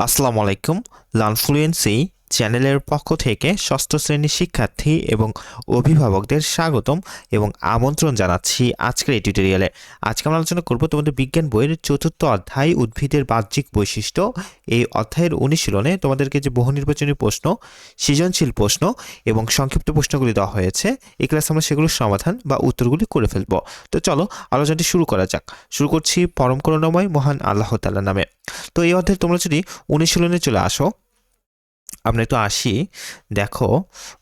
আসসালামু আলাইকুম। Learn fluency চ্যানেলের পক্ষ থেকে ষষ্ঠ শ্রেণীর শিক্ষার্থী এবং অভিভাবকদের স্বাগতম এবং আমন্ত্রণ জানাচ্ছি আজকের এই টিউটোরিয়ালে। আজকে আমরা আলোচনা করব তোমাদের বিজ্ঞান বইয়ের চতুর্থ অধ্যায় উদ্ভিদের বাহ্যিক বৈশিষ্ট্য। এই অধ্যায়ের অনুশীলনে তোমাদেরকে যে বহু নির্বাচনী প্রশ্ন, সৃজনশীল প্রশ্ন এবং সংক্ষিপ্ত প্রশ্নগুলি দেওয়া হয়েছে, এই ক্লাসে আমরা সেগুলোর সমাধান বা উত্তরগুলি করে ফেলব। তো চলো আলোচনাটি শুরু করা যাক। শুরু করছি পরম করুণাময় মহান আল্লাহ তাআলার নামে। তো এই অধ্যায়ে তোমরা যদি অনুশীলনে চলে আসো, আমরা একটু আসি। দেখো,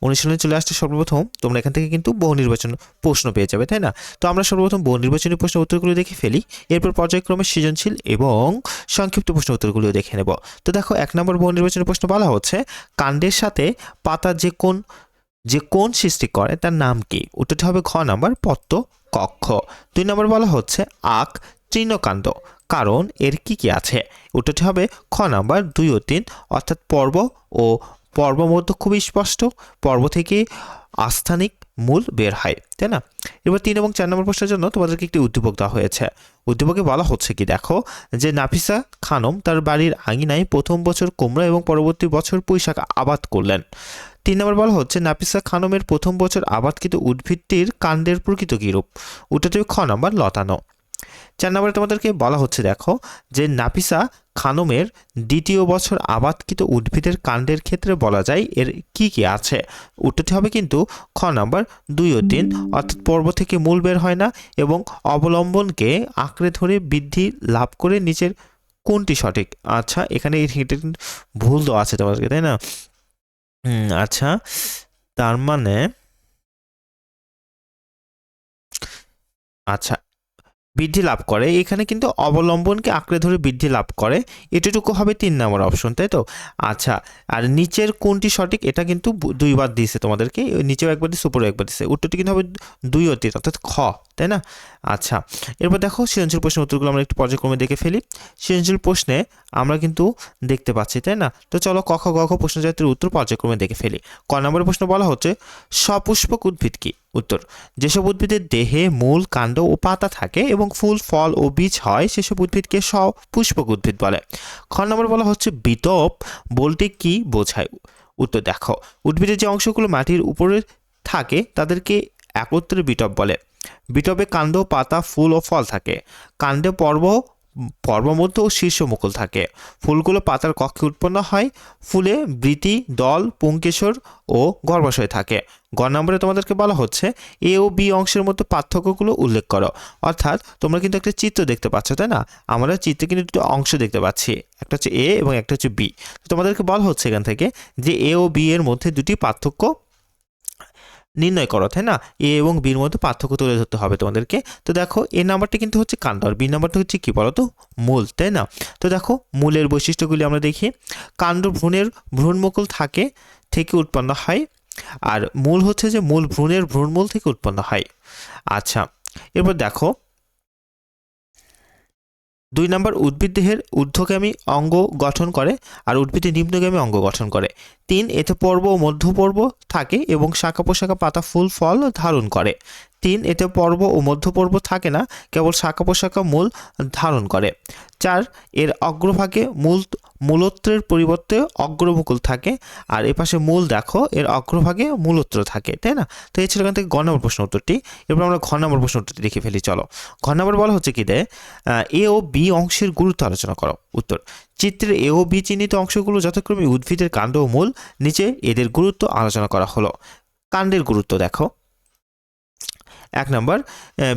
অনুশীলনে চলে আসতে সর্বপ্রথম তোমরা এখান থেকে কিন্তু বহু নির্বাচন প্রশ্ন পেয়ে যাবে, তাই না? তো আমরা সর্বপ্রথম বহু নির্বাচনী প্রশ্ন উত্তরগুলো দেখে ফেলি, এরপর পর্যায়ক্রমে সৃজনশীল এবং সংক্ষিপ্ত প্রশ্ন উত্তরগুলো দেখে নেব। তো দেখো, 1 নম্বর বহু নির্বাচনী প্রশ্ন বলা হচ্ছে, কাণ্ডের সাথে পাতা যে কোণ সৃষ্টি করে তার নাম কি? উত্তরটি হবে ঘ নাম্বার পত্ত কক্ষ। 2 নম্বর বলা হচ্ছে আক তৃণকাণ্ড, কারণ এর কি কি আছে? উত্তরটি হবে খ নাম্বার 2 ও 3, অর্থাৎ পর্ব ও পর্ব মধ্য খুবই স্পষ্ট, পর্ব থেকে আস্থানিক মূল বের হয়, তাই না? এবার 3 এবং 4 নম্বর প্রশ্নের জন্য তোমাদেরকে একটি উদ্দীপক দেওয়া হয়েছে। উদ্দীপকে বলা হচ্ছে কি, দেখো, যে নাফিসা খানম তার বাড়ির আঙিনায় প্রথম বছর কুমড়া এবং পরবর্তী বছর পুঁইশাক আবাদ করলেন। 3 নম্বর বলা হচ্ছে নাফিসা খানমের প্রথম বছর আবাদকৃত উদ্ভিদটির কাণ্ডের প্রকৃত কী রূপ? উত্তরটি খ নাম্বার লতানো। 4 নম্বরে তোমাদেরকে বলা হচ্ছে, দেখো, যে নাফিসা খানমের দ্বিতীয় বছর আবাদকৃত উদ্ভিদের কাণ্ডের ক্ষেত্রে বলা যায় এর কি কি আছে? উত্তরটি হবে কিন্তু খ নাম্বার 2 ও 3, অর্থাৎ পর্ব থেকে মূল বের হয় না এবং অবলম্বনকে আঁকড়ে ধরে বৃদ্ধি লাভ করে নিচের কোনটি সঠিক? আচ্ছা, এখানে ভুল দেওয়া আছে তোমাদেরকে, তাই না? আচ্ছা, তার মানে আচ্ছা, বৃদ্ধি লাভ করে, এখানে কিন্তু অবলম্বনকে আঁকড়ে ধরে বৃদ্ধি লাভ করে, এটুকু হবে 3 নম্বর অপশন, তাই তো? আচ্ছা, আর নিচের কোনটি সঠিক এটা কিন্তু দুইবার দিয়েছে তোমাদেরকে, নিচেও একবার দিয়েছে, উপরেও একবার দিয়েছে। উত্তরটি কিন্তু হবে 2 ও 3, অর্থাৎ খ, তাই না? আচ্ছা, এরপর দেখো সৃজনশীল প্রশ্নের উত্তরগুলো আমরা একটু পর্যায়ক্রমে দেখে ফেলি। সৃজনশীল প্রশ্নে আমরা কিন্তু দেখতে পাচ্ছি, তাই না? তো চলো ক খ গ ঘ প্রশ্ন জাতীয় উত্তর পর্যায়ক্রমে দেখে ফেলি। ক নম্বরের প্রশ্ন বলা হচ্ছে, সপুষ্পক উদ্ভিদ কি? উত্তর, যেসব উদ্ভিদের দেহে মূল, কাণ্ড ও পাতা থাকে এবং ফুল, ফল ও বীজ হয় সেসব উদ্ভিদকে সপুষ্পক উদ্ভিদ বলে। খ নম্বর বলা হচ্ছে, বিটপ বলতে কি বোঝায়? উত্তর, দেখো, উদ্ভিদের যে অংশগুলো মাটির উপরে থাকে তাদেরকে একত্রে বিটপ বলে। বিটপে কাণ্ড, পাতা, ফুল ও ফল থাকে। কাণ্ডে পর্বমধ্য ও শীর্ষ মুকুল থাকে। ফুলগুলো পাতার কক্ষে উৎপন্ন হয়। ফুলে বৃতি, দল, পুংকেশর ও গর্ভাশয় থাকে। গ নম্বরে তোমাদেরকে বলা হচ্ছে, এ ও বি অংশের মধ্যে পার্থক্যগুলো উল্লেখ করো। অর্থাৎ তোমরা কিন্তু একটা চিত্র দেখতে পাচ্ছ, তাই না? আমরা চিত্রে কিন্তু দুটো অংশ দেখতে পাচ্ছি, একটা হচ্ছে এ এবং একটা হচ্ছে বি। তোমাদেরকে বলা হচ্ছে এখান থেকে যে এ ও বি এর মধ্যে দুটি পার্থক্য নির্ণয় করো, তাই না? এ এবং বির মধ্যে পার্থক্য তুলে ধরতে হবে তোমাদেরকে। তো দেখো, এ নাম্বারটা কিন্তু হচ্ছে কাণ্ড আর বি নাম্বারটা হচ্ছে কি বলো তো? মূল, তাই না? তো দেখো, মূলের বৈশিষ্ট্যগুলি আমরা দেখি। কাণ্ড ভ্রূণমুকুল থেকে উৎপন্ন হয়, আর মূল হচ্ছে যে মূল ভ্রূণের ভ্রূণমূল থেকে উৎপন্ন হয়। আচ্ছা, এরপর দেখো, 2 নম্বর, উদ্ভিদ দেহের ঊর্ধ্বগামী অঙ্গ গঠন করে আর উদ্ভিদের নিম্নগামী অঙ্গ গঠন করে। 3, এতে পর্ব ও মধ্যপর্ব থাকে এবং শাখা প্রশাখা, পাতা, ফুল, ফল ধারণ করে। 3, এতে পর্ব ও মধ্যপর্ব থাকে না, কেবল শাখা প্রশাখা মূল ধারণ করে। 4, এর অগ্রভাগে মূলত্রের পরিবর্তে অগ্রমুকুল থাকে, আর এপাশে মূল দেখো, এর অগ্রভাগে মূলত্র থাকে, তাই না? তো এই ছিল এখান থেকে গ নম্বর প্রশ্ন উত্তরটি। এরপর আমরা ঘ নম্বর প্রশ্ন উত্তরটি দেখে ফেলি, চলো। ঘ নম্বর বলা হচ্ছে কি, এ ও বি অংশের গুরুত্ব আলোচনা করো। উত্তর, চিত্রের এ ও বি চিহ্নিত অংশগুলো যথাক্রমে উদ্ভিদের কাণ্ড ও মূল। নিচে এদের গুরুত্ব আলোচনা করা হলো। কাণ্ডের গুরুত্ব দেখো। 1 নম্বর,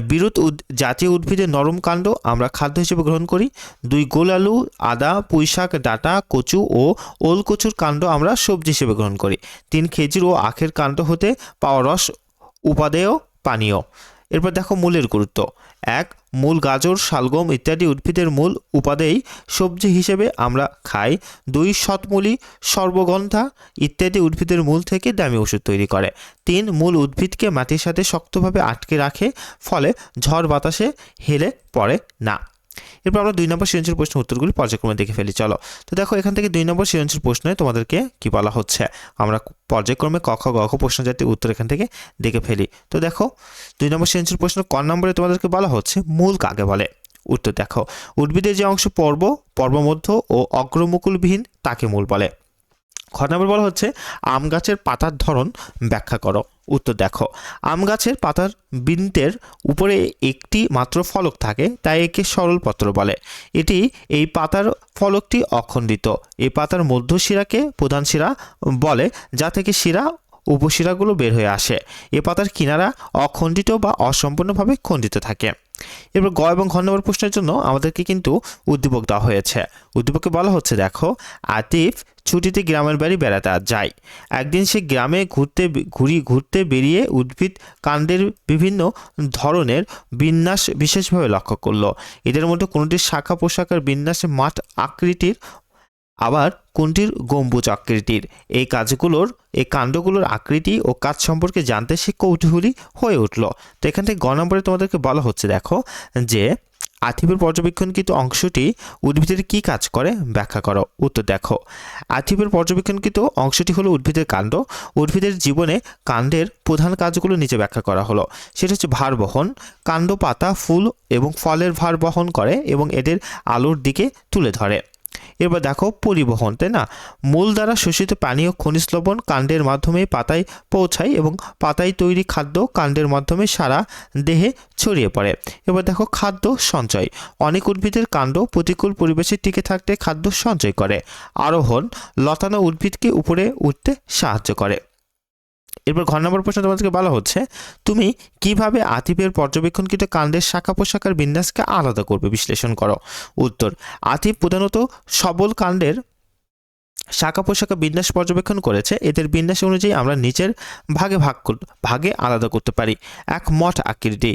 বিরুৎ জাতীয় উদ্ভিদের নরম কাণ্ড আমরা খাদ্য হিসেবে গ্রহণ করি। 2, গোল আলু, আদা, পুঁইশাক, ডাঁটা, কচু ও ওল কচুর কাণ্ড আমরা সবজি হিসেবে গ্রহণ করি। 3, খেজুর ও আখের কাণ্ড হতে পাওয়া রস উপাদেয় পানীয়। এরপর দেখো মূলের গুরুত্ব। 1, মূল, গাজর, শালগম ইত্যাদি উদ্ভিদের মূল উপাদেয় সবজি হিসেবে আমরা খাই। 2, শতমূলী, সর্বগন্ধা ইত্যাদি উদ্ভিদের মূল থেকে দামি ওষুধ তৈরি করে। 3, মূল উদ্ভিদকে মাটির সাথে শক্তভাবে আটকে রাখে, ফলে ঝড় বাতাসে হেলে পড়ে না। এরপর আমরা 2 নম্বর সৃজনশীল প্রশ্নের উত্তরগুলি পর্যায়ক্রমে দেখে ফেলি, চলো। তো দেখো, এখান থেকে 2 নম্বর সৃজনশীল প্রশ্নে তোমাদেরকে কি বলা হচ্ছে, আমরা পর্যায়ক্রমে ক খ গ ঘ প্রশ্ন জাতীয় উত্তর এখান থেকে দেখে ফেলি। তো দেখো, 2 নম্বর সৃজনশীল প্রশ্ন ক নম্বরে তোমাদেরকে বলা হচ্ছে, মূল কাকে বলে? উত্তর দেখো, উদ্ভিদের যে অংশ পর্বমধ্য ও অগ্রমুকুলবিহীন তাকে মূল বলে। খ নম্বর বলা হচ্ছে আম গাছের পাতার ধরন ব্যাখ্যা করো। উত্তর দেখো, আম গাছের পাতার বৃন্তের উপরে একটি মাত্র ফলক থাকে, তাই একে সরলপত্র বলে। এই পাতার ফলকটি অখণ্ডিত। এই পাতার মধ্যশিরাকে প্রধান শিরা বলে, যা থেকে শিরা উপশিরাগুলো বের হয়ে আসে। এ পাতার কিনারা অখণ্ডিত বা অসম্পূর্ণভাবে খণ্ডিত থাকে। এরপর গ এবং ঘ নম্বর প্রশ্নের জন্য আমাদেরকে কিন্তু উদ্দীপক দেওয়া হয়েছে। উদ্দীপকে বলা হচ্ছে দেখো, আতিফ ছুটিতে গ্রামের বাড়ি বেড়াতে যায়। একদিন সে গ্রামে ঘুরতে বেরিয়ে উদ্ভিদ কাণ্ডের বিভিন্ন ধরনের বিন্যাস বিশেষভাবে লক্ষ্য করলো। এদের মধ্যে কোনটির শাখা পোশাকের বিন্যাসে মাঠ আকৃতির, আবার কোনটির গম্বুজ আকৃতির। এই কাণ্ডগুলোর আকৃতি ও কাজ সম্পর্কে জানতে সে কৌতূহলী হয়ে উঠল। তো এখান থেকে গ নম্বরে তোমাদেরকে বলা হচ্ছে দেখো যে আতিফের পর্যবেক্ষণকৃত অংশটি উদ্ভিদের কি কাজ করে ব্যাখ্যা করো। উত্তর দেখো, আতিফের পর্যবেক্ষণকৃত অংশটি হলো উদ্ভিদের কাণ্ড। উদ্ভিদের জীবনে কাণ্ডের প্রধান কাজগুলো নিচে ব্যাখ্যা করা হলো। সেটা হচ্ছে ভার বহন। কাণ্ড পাতা, ফুল এবং ফলের ভার বহন করে এবং এদের আলোর দিকে তুলে ধরে। এবার দেখো পরিবহন, তাই না? মূল দ্বারা শোষিত পানি ও খনিজ লবণ কাণ্ডের মাধ্যমে পাতায় পৌঁছায় এবং পাতায় তৈরি খাদ্য কাণ্ডের মাধ্যমে সারা দেহে ছড়িয়ে পড়ে। এবার দেখো খাদ্য সঞ্চয়। অনেক উদ্ভিদের কাণ্ড প্রতিকূল পরিবেশে টিকে থাকতে খাদ্য সঞ্চয় করে। আরোহণ, লতানো উদ্ভিদকে উপরে উঠতে সাহায্য করে। এরপর ঘ নম্বর প্রশ্ন তোমাদেরকে বলা হচ্ছে তুমি কিভাবে আতিফের পর্যবেক্ষণকৃত কাণ্ডের শাখা পোশাকের বিন্যাসকে আলাদা করবে, বিশ্লেষণ করো। উত্তর, আতিফ প্রধানত সবল কাণ্ডের শাখা পোশাকা বিন্যাস পর্যবেক্ষণ করেছে। এদের বিন্যাস অনুযায়ী আমরা নিচের ভাগে আলাদা করতে পারি। এক, মঠ আকৃতি।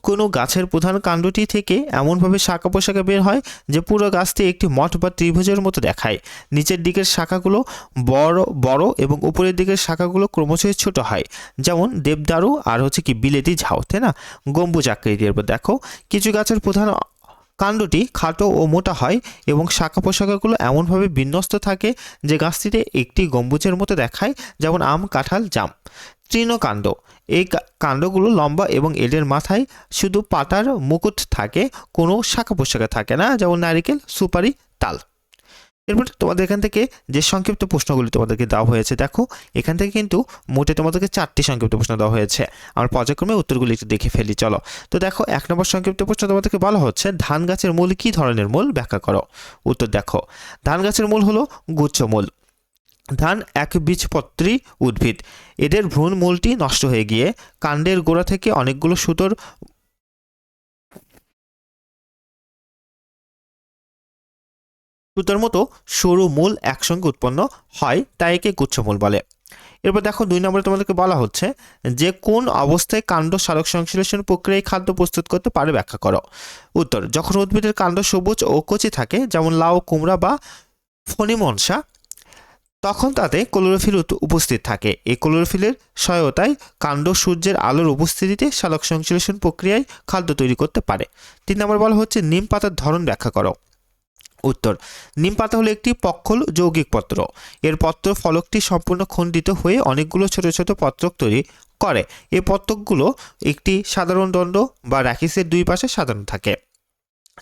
কোনো গাছের প্রধান কাণ্ডটি থেকে এমনভাবে শাখা পোশাকা বের হয় যে পুরো গাছটি একটি মঠ বা ত্রিভুজের মতো দেখায়। নিচের দিকের শাখাগুলো বড় এবং উপরের দিকের শাখাগুলো ক্রমশই ছোট হয়, যেমন দেবদারু আর বিলেতি ঝাউ, তাই না? গম্বুজ আকৃতির। দেখো কিছু গাছের প্রধান কাণ্ডটি খাটো ও মোটা হয় এবং শাখা পোশাকাগুলো এমনভাবে বিন্যস্ত থাকে যে গাছটিতে একটি গম্বুজের মতো দেখায়, যেমন আম, কাঁঠাল, জাম। তৃণকাণ্ড। এই কাণ্ডগুলো লম্বা এবং এদের মাথায় শুধু পাতার মুকুট থাকে, কোনো শাখা পোশাকা থাকে না, যেমন নারিকেল, সুপারি, তাল। এরপর তোমাদের এখান থেকে যে সংক্ষিপ্ত প্রশ্নগুলি তোমাদেরকে দেওয়া হয়েছে, দেখো এখান থেকে কিন্তু মোটে তোমাদেরকে 4টি সংক্ষিপ্ত প্রশ্ন দেওয়া হয়েছে। আমরা পর্যায়ক্রমে উত্তরগুলি একটু দেখে ফেলি, চলো। তো দেখো 1 নম্বর সংক্ষিপ্ত প্রশ্ন তোমাদেরকে বলা হচ্ছে ধান গাছের মূল কি ধরনের মূল ব্যাখ্যা করো। উত্তর দেখো, ধান গাছের মূল হলো গুচ্ছমূল। ধান একবীজপত্রী উদ্ভিদ। এদের ভ্রূণ মূলটি নষ্ট হয়ে গিয়ে কাণ্ডের গোড়া থেকে অনেকগুলো সুতোর মতো সরু মূল একসঙ্গে উৎপন্ন হয়, তাই একে গুচ্ছমূল বলে। এরপর দেখো 2 নম্বরে তোমাদেরকে বলা হচ্ছে যে কোন অবস্থায় কাণ্ড সালোক সংশ্লেষণ প্রক্রিয়ায় খাদ্য প্রস্তুত করতে পারে ব্যাখ্যা করো। উত্তর, যখন উদ্ভিদের কাণ্ড সবুজ ও কচি থাকে, যেমন লাউ, কুমড়া বা ফণিমনসা, তখন তাতে ক্লোরোফিল উপস্থিত থাকে। এই ক্লোরোফিলের সহায়তায় কাণ্ড সূর্যের আলোর উপস্থিতিতে সালোক সংশ্লেষণ প্রক্রিয়ায় খাদ্য তৈরি করতে পারে। 3 নম্বর বলা হচ্ছে নিম পাতার ধরন ব্যাখ্যা করো। উত্তর, নিম পাতা হলো একটি পক্ষল যৌগিক পত্র। এর পত্র ফলকটি সম্পূর্ণ খণ্ডিত হয়ে অনেকগুলো ছোট ছোট পত্রক তৈরি করে। এই পত্রকগুলো একটি সাধারণ দণ্ড বা র্যাকিসের দুই পাশে সাজানো থাকে।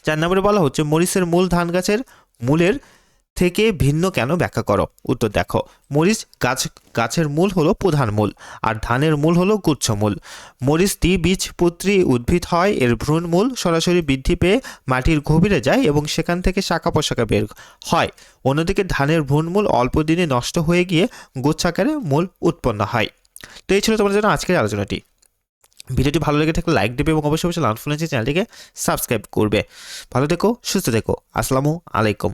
4 নম্বরে বলা হচ্ছে মরিচের মূল ধান গাছের মূলের থেকে ভিন্ন কেন ব্যাখ্যা করো। উত্তর দেখো, মরিচ গাছের মূল হলো প্রধান মূল, আর ধানের মূল হলো গুচ্ছমূল। মরিচ দ্বিবীজপত্রী উদ্ভিদ হয়। এর ভ্রূণ মূল সরাসরি বৃদ্ধি পেয়ে মাটির গভীরে যায় এবং সেখান থেকে শাখা পোশাকা বের হয়। অন্যদিকে ধানের ভ্রূণমূল অল্প দিনে নষ্ট হয়ে গিয়ে গুচ্ছাকারে মূল উৎপন্ন হয়। তো এই ছিল তোমাদের জন্য আজকের আলোচনাটি। ভিডিওটি ভালো লেগে থাকলে লাইক দেবে এবং অবশ্যই লার্ন ফ্লুয়েন্সি চ্যানেলটিকে সাবস্ক্রাইব করবে। ভালো থেকো, সুস্থ থেকো। আসসালামু আলাইকুম।